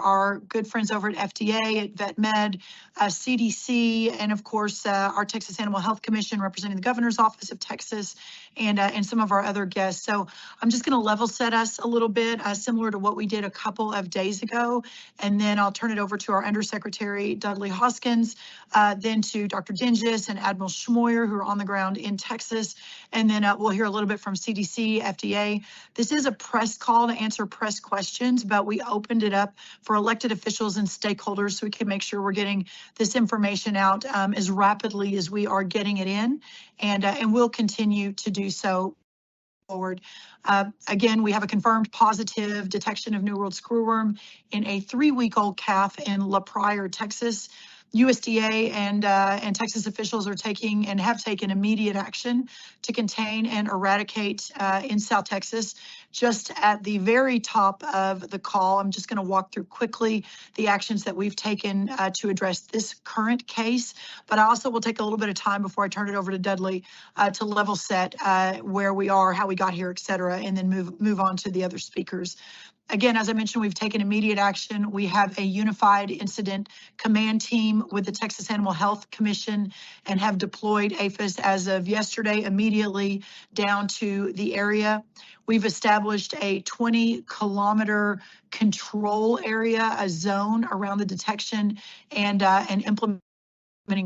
our good friends over at FDA, at VetMed, CDC, and of course our Texas Animal Health Commission representing the Governor's Office of Texas, and some of our other guests. So I'm just going to level set us a little bit, similar to what we did a couple of days ago, and then I'll turn it over to our Undersecretary Dudley Hoskins, then to Dr. Dinges and Admiral Schmoyer, who are on the ground in Texas, and then we'll hear a little bit from CDC, FDA. This is a press call to answer press questions, but we opened it up for elected officials and stakeholders so we can make sure we're getting this information out as rapidly as we are getting it in, and we'll continue to do so forward. Again, we have a confirmed positive detection of New World Screwworm in a 3-week-old calf in La Pryor, Texas. USDA and Texas officials are taking and have taken immediate action to contain and eradicate in South Texas. Just at the very top of the call, I'm just going to walk through quickly the actions that we've taken to address this current case, but I also will take a little bit of time before I turn it over to Dudley to level set where we are, how we got here, et cetera, and then move on to the other speakers. Again, as I mentioned, we've taken immediate action. We have a unified incident command team with the Texas Animal Health Commission and have deployed APHIS as of yesterday immediately down to the area. We've established a 20-kilometer control area, a zone around the detection, and implementing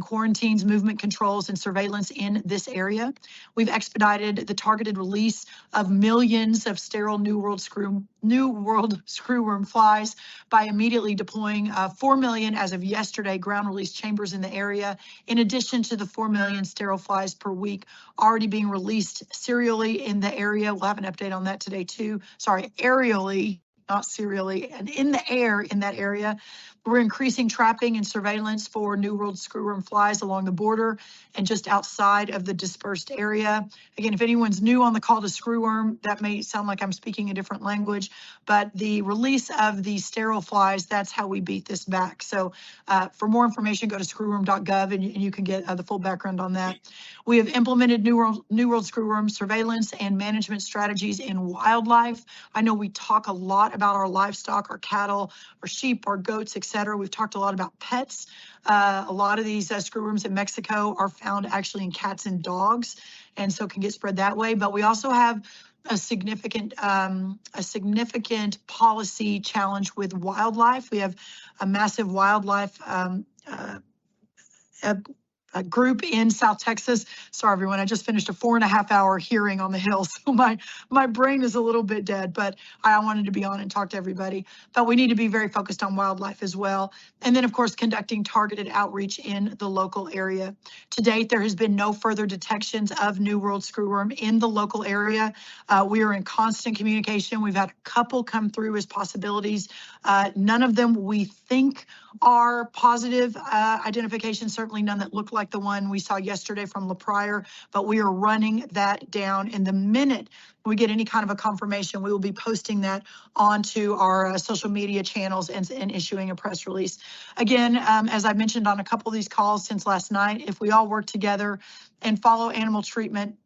quarantines, movement controls, and surveillance in this area. We've expedited the targeted release of millions of sterile New World Screwworm flies by immediately deploying 4 million, as of yesterday, ground release chambers in the area, in addition to the 4 million sterile flies per week already being released serially in the area. We'll have an update on that today too. Sorry, aerially, not serially, and in the air in that area. We're increasing trapping and surveillance for New World Screwworm flies along the border and just outside of the dispersed area. Again, if anyone's new on the call to screwworm, that may sound like I'm speaking a different language, but the release of the sterile flies, that's how we beat this back. So for more information, go to screwworm.gov and you can get the full background on that. We have implemented New World Screwworm surveillance and management strategies in wildlife. I know we talk a lot about our livestock, our cattle, our sheep, our goats, etc. We've talked a lot about pets. A lot of these screwworms in Mexico are found actually in cats and dogs, and so can get spread that way. But we also have a significant policy challenge with wildlife. We have a massive wildlife a group in South Texas. Sorry, everyone, I just finished a 4.5-hour hearing on the Hill, so my brain is a little bit dead, but I wanted to be on and talk to everybody. But we need to be very focused on wildlife as well. And then, of course, conducting targeted outreach in the local area. To date, there has been no further detections of New World Screwworm in the local area. We are in constant communication. We've had a couple come through as possibilities. None of them we think are positive identifications, certainly none that look like the one we saw yesterday from La Pryor, but we are running that down. And the minute we get any kind of a confirmation, we will be posting that onto our social media channels and issuing a press release. Again, as I mentioned on a couple of these calls since last night, if we all work together and follow animal treatment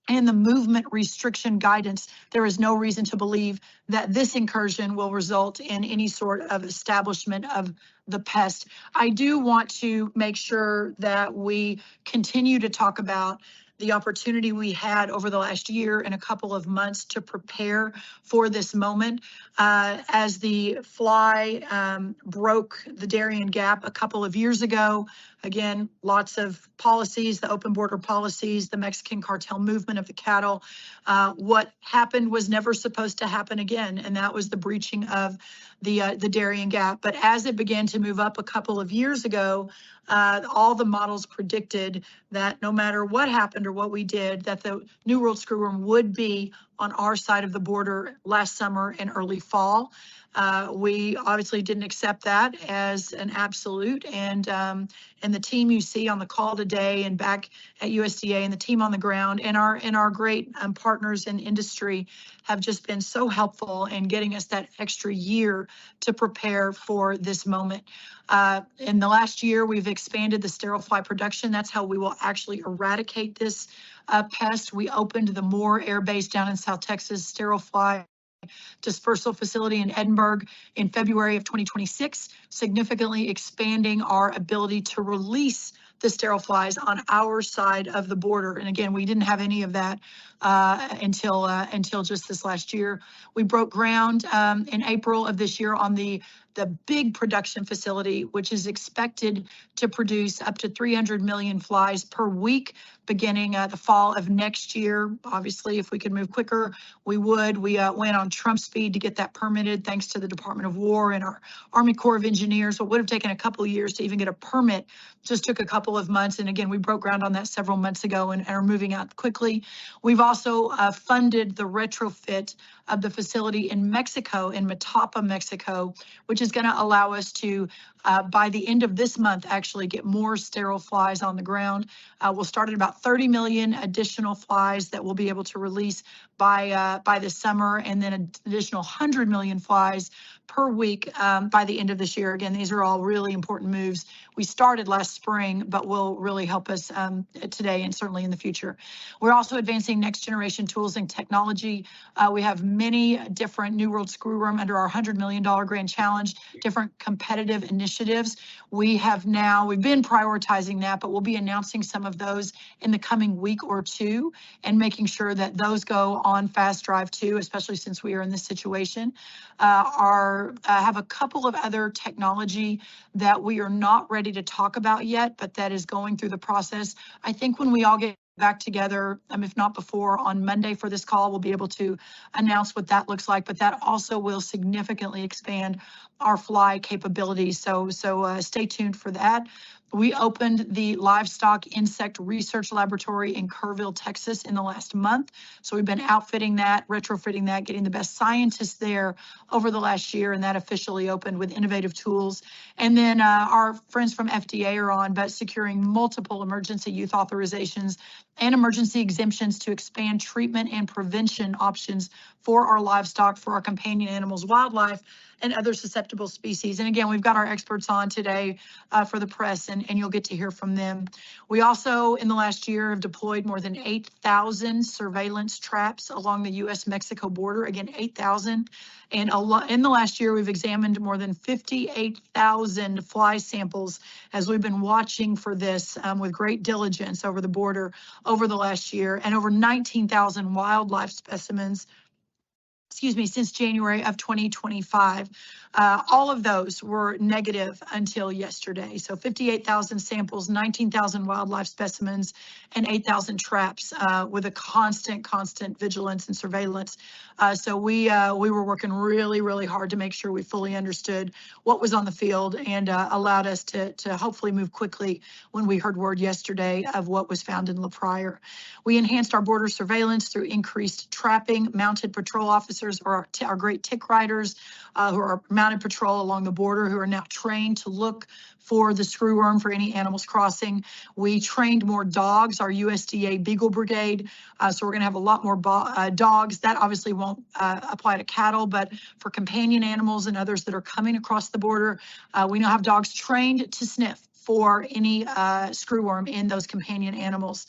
and the movement restriction guidance, there is no reason to believe that this incursion will result in any sort of establishment of the pest. I do want to make sure that we continue to talk about the opportunity we had over the last year and a couple of months to prepare for this moment. As the fly broke the Darien Gap a couple of years ago, again, lots of policies, the open border policies, the Mexican cartel movement of the cattle. What happened was never supposed to happen again, and that was the breaching of the Darien Gap. But as it began to move up a couple of years ago, all the models predicted that no matter what happened or what we did, that the New World Screwworm would be on our side of the border last summer and early fall. We obviously didn't accept that as an absolute, and the team you see on the call today and back at USDA and the team on the ground and our great partners in industry have just been so helpful in getting us that extra year to prepare for this moment. In the last year, we've expanded the sterile fly production. That's how we will actually eradicate this pest. We opened the Moore Air Base down in South Texas, sterile fly dispersal facility in Edinburgh in February of 2026, significantly expanding our ability to release the sterile flies on our side of the border. And again, we didn't have any of that until just this last year. We broke ground in April of this year on the big production facility, which is expected to produce up to 300 million flies per week beginning the fall of next year. Obviously, if we could move quicker, we would. We went on Trump speed to get that permitted, thanks to the Department of War and our Army Corps of Engineers. What would have taken a couple of years to even get a permit just took a couple of months. And again, we broke ground on that several months ago and are moving out quickly. We've also funded the retrofit of the facility in Mexico, in Matapa, Mexico, which is going to allow us to, by the end of this month, actually get more sterile flies on the ground. We'll start at about 30 million additional flies that we'll be able to release by the summer, and then an additional 100 million flies per week by the end of this year. Again, these are all really important moves. We started last spring, but will really help us today and certainly in the future. We're also advancing next generation tools and technology. We have many different New World Screwworm under our $100 million Grand Challenge, different competitive initiatives. We've been prioritizing that, but we'll be announcing some of those in the coming week or two and making sure that those go on fast drive too, especially since we are in this situation. Have a couple of other technology that we are not ready to talk about yet, but that is going through the process. I think when we all get back together, if not before, on Monday for this call, we'll be able to announce what that looks like, but that also will significantly expand our fly capabilities. So stay tuned for that. We opened the Livestock Insect Research Laboratory in Kerrville, Texas in the last month. So we've been outfitting that, retrofitting that, getting the best scientists there over the last year, and that officially opened with innovative tools. And then our friends from FDA are on, but securing multiple emergency use authorizations and emergency exemptions to expand treatment and prevention options for our livestock, for our companion animals, wildlife, and other susceptible species. And again, we've got our experts on today for the press, and you'll get to hear from them. We also, in the last year, have deployed more than 8,000 surveillance traps along the U.S.-Mexico border. Again, 8,000. And in the last year, we've examined more than 58,000 fly samples as we've been watching for this with great diligence over the border over the last year, and over 19,000 wildlife specimens, since January of 2025. All of those were negative until yesterday. So 58,000 samples, 19,000 wildlife specimens, and 8,000 traps with a constant vigilance and surveillance. So we were working really, really hard to make sure we fully understood what was on the field, and allowed us to hopefully move quickly when we heard word yesterday of what was found in La Pryor. We enhanced our border surveillance through increased trapping, mounted patrol officers, or our great tick riders who are mounted patrol along the border, who are now trained to look for the screwworm, for any animals crossing. We trained more dogs, our USDA Beagle Brigade. So we're going to have a lot more dogs. That obviously won't apply to cattle, but for companion animals and others that are coming across the border, we now have dogs trained to sniff for any screwworm in those companion animals.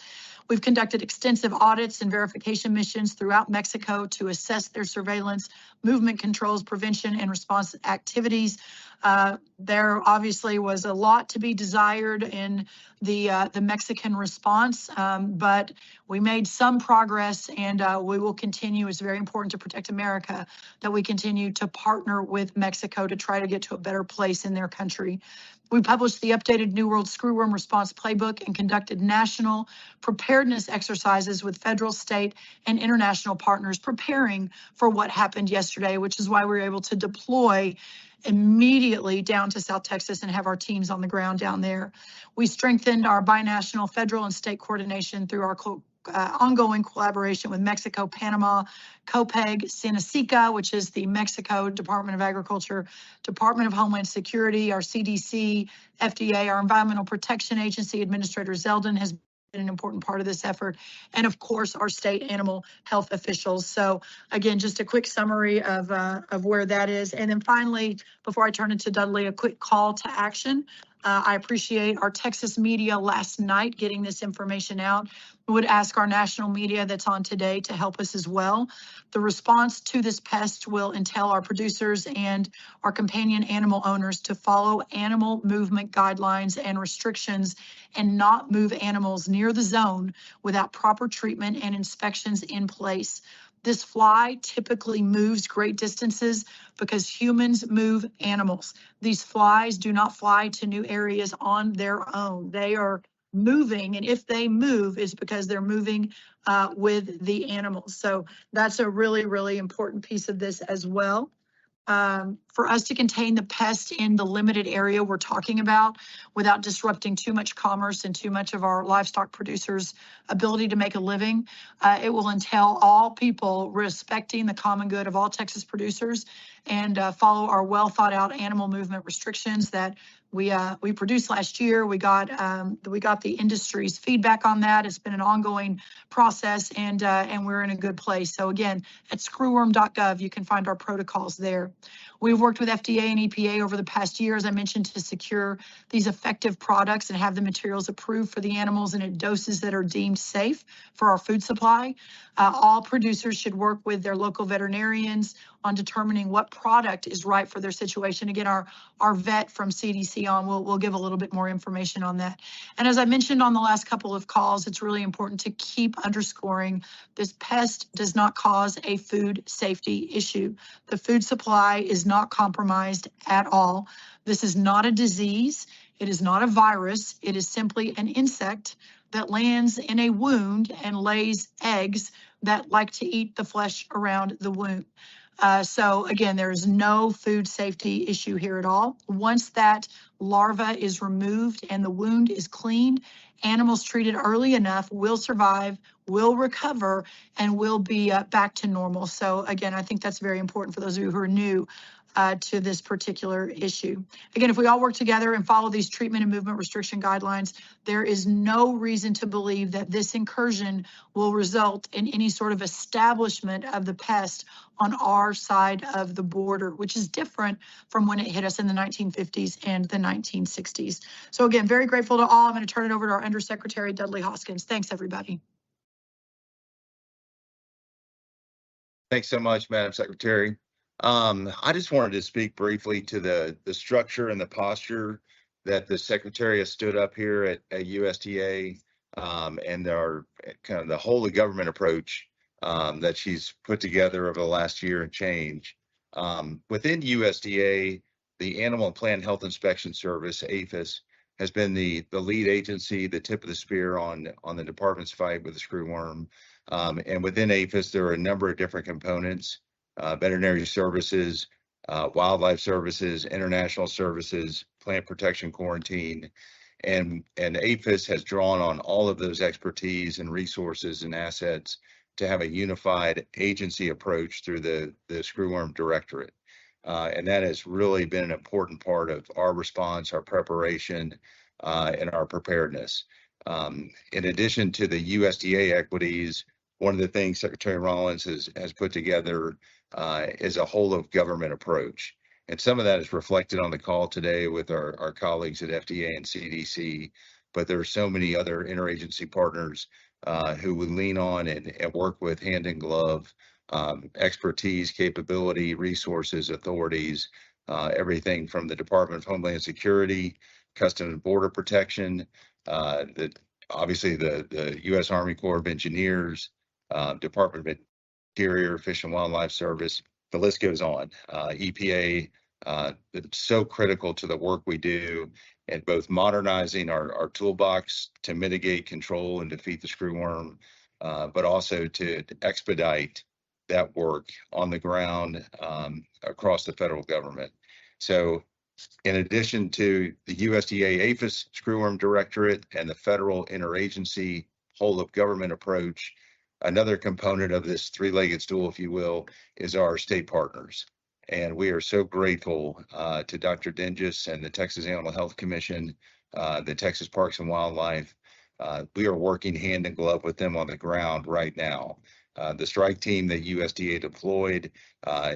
We've conducted extensive audits and verification missions throughout Mexico to assess their surveillance, movement controls, prevention, and response activities. There obviously was a lot to be desired in the Mexican response, but we made some progress, and we will continue. It's very important to protect America that we continue to partner with Mexico to try to get to a better place in their country. We published the updated New World Screwworm Response Playbook and conducted national preparedness exercises with federal, state, and international partners, preparing for what happened yesterday, which is why we were able to deploy immediately down to South Texas and have our teams on the ground down there. We strengthened our binational federal and state coordination through our ongoing collaboration with Mexico, Panama, COPEG, SENASICA, which is the Mexico Department of Agriculture, Department of Homeland Security, our CDC, FDA, our Environmental Protection Agency Administrator Zeldin has been an important part of this effort, and of course our state animal health officials. So again, just a quick summary of where that is. And then finally, before I turn it to Dudley, a quick call to action. I appreciate our Texas media last night getting this information out. We would ask our national media that's on today to help us as well. The response to this pest will entail our producers and our companion animal owners to follow animal movement guidelines and restrictions and not move animals near the zone without proper treatment and inspections in place. This fly typically moves great distances because humans move animals. These flies do not fly to new areas on their own. They are moving, and if they move, it's because they're moving with the animals. So that's a really, really important piece of this as well. For us to contain the pest in the limited area we're talking about without disrupting too much commerce and too much of our livestock producers' ability to make a living, it will entail all people respecting the common good of all Texas producers and follow our well thought out animal movement restrictions that we produced last year. We got the industry's feedback on that. It's been an ongoing process, and we're in a good place. So again, at screwworm.gov, you can find our protocols there. We've worked with FDA and EPA over the past year, as I mentioned, to secure these effective products and have the materials approved for the animals and at doses that are deemed safe for our food supply. All producers should work with their local veterinarians on determining what product is right for their situation. Again, our vet from CDC will give a little bit more information on that. And as I mentioned on the last couple of calls, it's really important to keep underscoring this pest does not cause a food safety issue. The food supply is not compromised at all. This is not a disease. It is not a virus. It is simply an insect that lands in a wound and lays eggs that like to eat the flesh around the wound. So again, there is no food safety issue here at all. Once that larva is removed and the wound is cleaned, animals treated early enough will survive, will recover, and will be back to normal. So again, I think that's very important for those of you who are new to this particular issue. Again, if we all work together and follow these treatment and movement restriction guidelines, there is no reason to believe that this incursion will result in any sort of establishment of the pest on our side of the border, which is different from when it hit us in the 1950s and the 1960s. So again, very grateful to all. I'm going to turn it over to our Undersecretary, Dudley Hoskins. Thanks, everybody. Thanks so much, Madam Secretary. I just wanted to speak briefly to the structure and the posture that the Secretary has stood up here at USDA and our kind of the whole of government approach that she's put together over the last year and change. Within USDA, the Animal and Plant Health Inspection Service, APHIS, has been the lead agency, the tip of the spear on the department's fight with the screwworm. And within APHIS, there are a number of different components: veterinary services, wildlife services, international services, plant protection, quarantine. And APHIS has drawn on all of those expertise and resources and assets to have a unified agency approach through the screwworm Directorate. And that has really been an important part of our response, our preparation, and our preparedness. In addition to the USDA equities, one of the things Secretary Rollins has put together is a whole of government approach. And some of that is reflected on the call today with our colleagues at FDA and CDC, but there are so many other interagency partners who would lean on and work with hand in glove, expertise, capability, resources, authorities, everything from the Department of Homeland Security, Customs and Border Protection, obviously the U.S. Army Corps of Engineers, Department of Interior, Fish and Wildlife Service, the list goes on. EPA, it's so critical to the work we do and both modernizing our toolbox to mitigate, control, and defeat the screwworm, but also to expedite that work on the ground across the federal government. So in addition to the USDA APHIS Screwworm Directorate and the federal interagency whole of government approach, another component of this three-legged stool, if you will, is our state partners. And we are so grateful to Dr. Dinges and the Texas Animal Health Commission, the Texas Parks and Wildlife. We are working hand in glove with them on the ground right now. The strike team that USDA deployed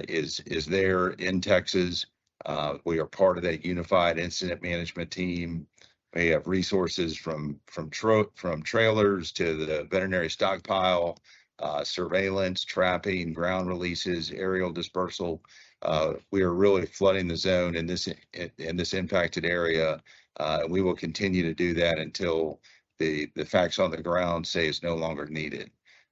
is there in Texas. We are part of that unified incident management team. We have resources from trailers to the veterinary stockpile, surveillance, trapping, ground releases, aerial dispersal. We are really flooding the zone in this impacted area. We will continue to do that until the facts on the ground say it's no longer needed.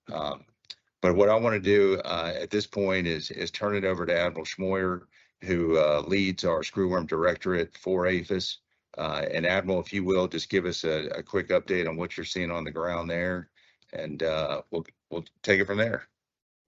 But what I want to do at this point is turn it over to Admiral Schmoyer, who leads our Screwworm Directorate for APHIS. And Admiral, if you will, just give us a quick update on what you're seeing on the ground there, and we'll take it from there.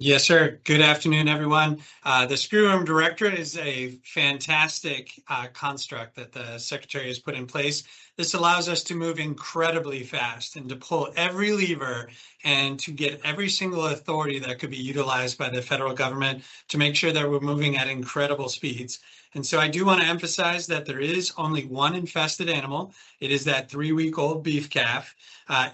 Yes, sir. Good afternoon, everyone. The Screwworm Directorate is a fantastic construct that the Secretary has put in place. This allows us to move incredibly fast and to pull every lever and to get every single authority that could be utilized by the federal government to make sure that we're moving at incredible speeds. And so I do want to emphasize that there is only one infested animal. It is that 3-week-old beef calf.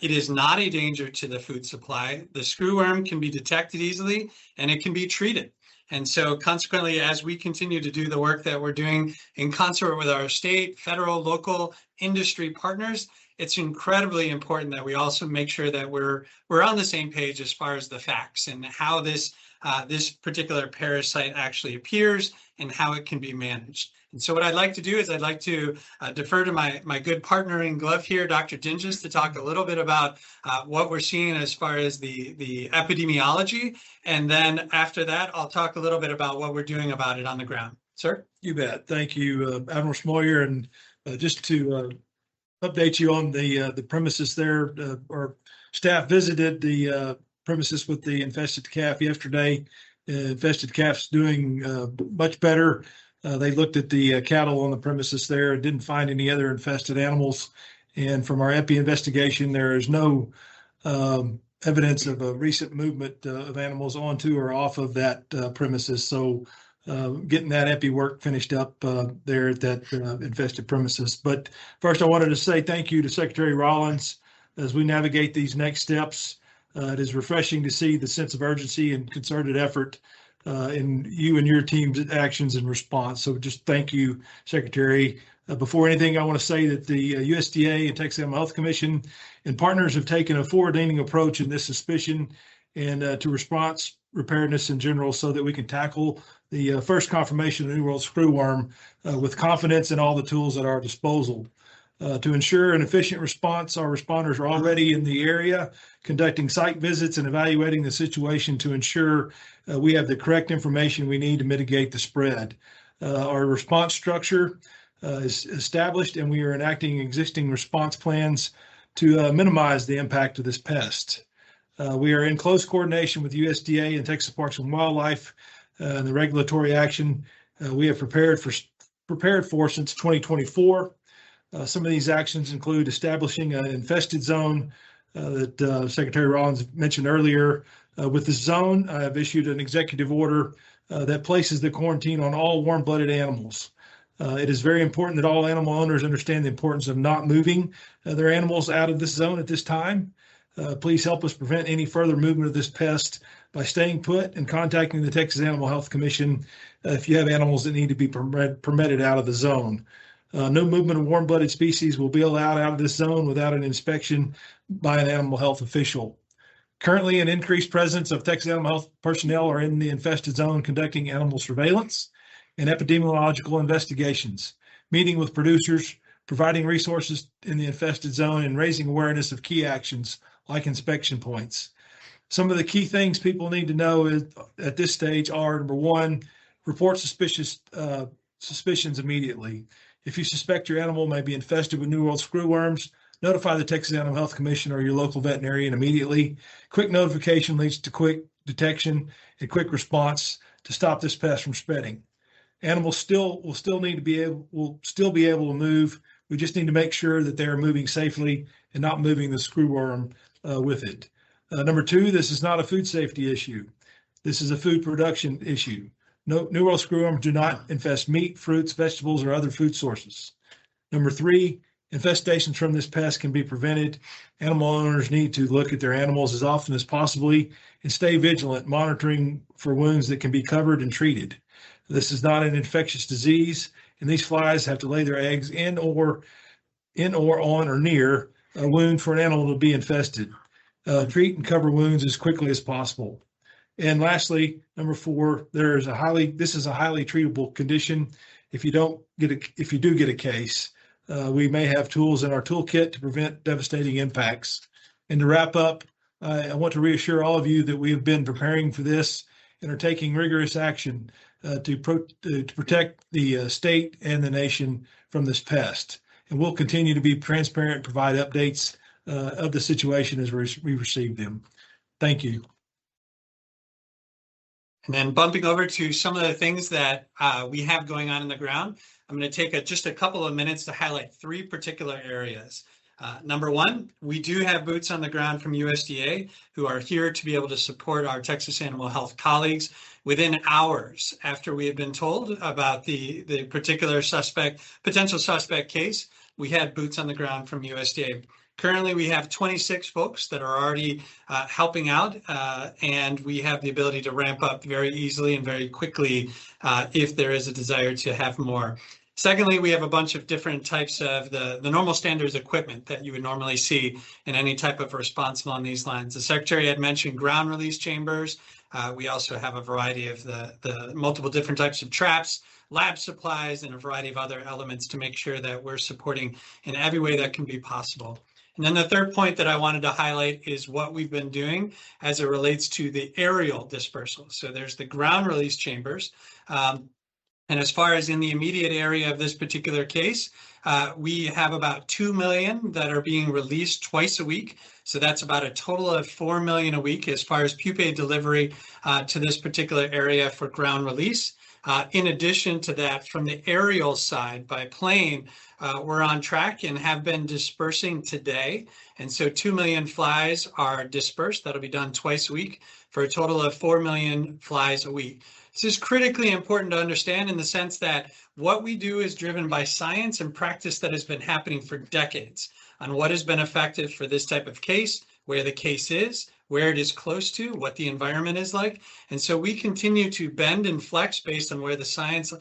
It is not a danger to the food supply. The screwworm can be detected easily and it can be treated. And so consequently, as we continue to do the work that we're doing in concert with our state, federal, local industry partners, it's incredibly important that we also make sure that we're on the same page as far as the facts and how this particular parasite actually appears and how it can be managed. And so what I'd like to do is I'd like to defer to my good partner in glove here, Dr. Dinges, to talk a little bit about what we're seeing as far as the epidemiology. And then after that, I'll talk a little bit about what we're doing about it on the ground. Sir? You bet. Thank you, Admiral Schmoyer. And just to update you on the premises there, our staff visited the premises with the infested calf yesterday. Infested calf's doing much better. They looked at the cattle on the premises there and didn't find any other infested animals. And from our epi investigation, there is no evidence of a recent movement of animals onto or off of that premises. So getting that epi work finished up there at that infested premises. But first, I wanted to say thank you to Secretary Rollins as we navigate these next steps. It is refreshing to see the sense of urgency and concerted effort in you and your team's actions and response. So just thank you, Secretary. Before anything, I want to say that the USDA and Texas Animal Health Commission and partners have taken a forward-leaning approach in this suspicion and to response preparedness in general so that we can tackle the first confirmation of the New World Screwworm with confidence in all the tools at our disposal. To ensure an efficient response, our responders are already in the area, conducting site visits and evaluating the situation to ensure we have the correct information we need to mitigate the spread. Our response structure is established, and we are enacting existing response plans to minimize the impact of this pest. We are in close coordination with USDA and Texas Parks and Wildlife and the regulatory action we have prepared for since 2024. Some of these actions include establishing an infested zone that Secretary Rollins mentioned earlier. With this zone, I have issued an executive order that places the quarantine on all warm-blooded animals. It is very important that all animal owners understand the importance of not moving their animals out of this zone at this time. Please help us prevent any further movement of this pest by staying put and contacting the Texas Animal Health Commission if you have animals that need to be permitted out of the zone. No movement of warm-blooded species will be allowed out of this zone without an inspection by an animal health official. Currently, an increased presence of Texas Animal Health personnel are in the infested zone conducting animal surveillance and epidemiological investigations, meeting with producers, providing resources in the infested zone, and raising awareness of key actions like inspection points. Some of the key things people need to know at this stage are, number one, report suspicions immediately. If you suspect your animal may be infested with New World screwworms, notify the Texas Animal Health Commission or your local veterinarian immediately. Quick notification leads to quick detection and quick response to stop this pest from spreading. Animals will still be able to move. We just need to make sure that they are moving safely and not moving the screwworm with it. Number two, this is not a food safety issue. This is a food production issue. No, New World screwworms do not infest meat, fruits, vegetables, or other food sources. Number three, infestations from this pest can be prevented. Animal owners need to look at their animals as often as possible and stay vigilant, monitoring for wounds that can be covered and treated. This is not an infectious disease, and these flies have to lay their eggs in or on or near a wound for an animal to be infested. Treat and cover wounds as quickly as possible. And lastly, number 4, this is a highly treatable condition. If you do get a case, we may have tools in our toolkit to prevent devastating impacts. And to wrap up, I want to reassure all of you that we have been preparing for this and are taking rigorous action to protect the state and the nation from this pest. And we'll continue to be transparent, provide updates of the situation as we receive them. Thank you. And then bumping over to some of the things that we have going on in the ground, I'm going to take just a couple of minutes to highlight 3 particular areas. Number 1, we do have boots on the ground from USDA who are here to be able to support our Texas Animal Health colleagues. Within hours after we had been told about the particular potential suspect case, we had boots on the ground from USDA. Currently, we have 26 folks that are already helping out, and we have the ability to ramp up very easily and very quickly if there is a desire to have more. Secondly, we have a bunch of different types of the normal standards equipment that you would normally see in any type of response along these lines. The Secretary had mentioned ground release chambers. We also have a variety of the multiple different types of traps, lab supplies, and a variety of other elements to make sure that we're supporting in every way that can be possible. And then the third point that I wanted to highlight is what we've been doing as it relates to the aerial dispersal. So there's the ground release chambers. And as far as in the immediate area of this particular case, we have about 2 million that are being released twice a week. So that's about a total of 4 million a week as far as pupae delivery to this particular area for ground release. In addition to that, from the aerial side by plane, we're on track and have been dispersing today. And so 2 million flies are dispersed. That'll be done twice a week for a total of 4 million flies a week. This is critically important to understand in the sense that what we do is driven by science and practice that has been happening for decades on what has been effective for this type of case, where the case is, where it is close to, what the environment is like. And so we continue to bend and flex based on where the science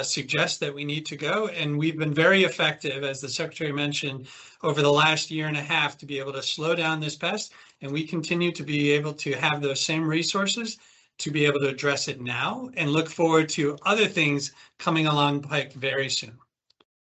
suggests that we need to go. And we've been very effective, as the Secretary mentioned, over the last 1.5 years to be able to slow down this pest. And we continue to be able to have those same resources to be able to address it now and look forward to other things coming along the pike very soon.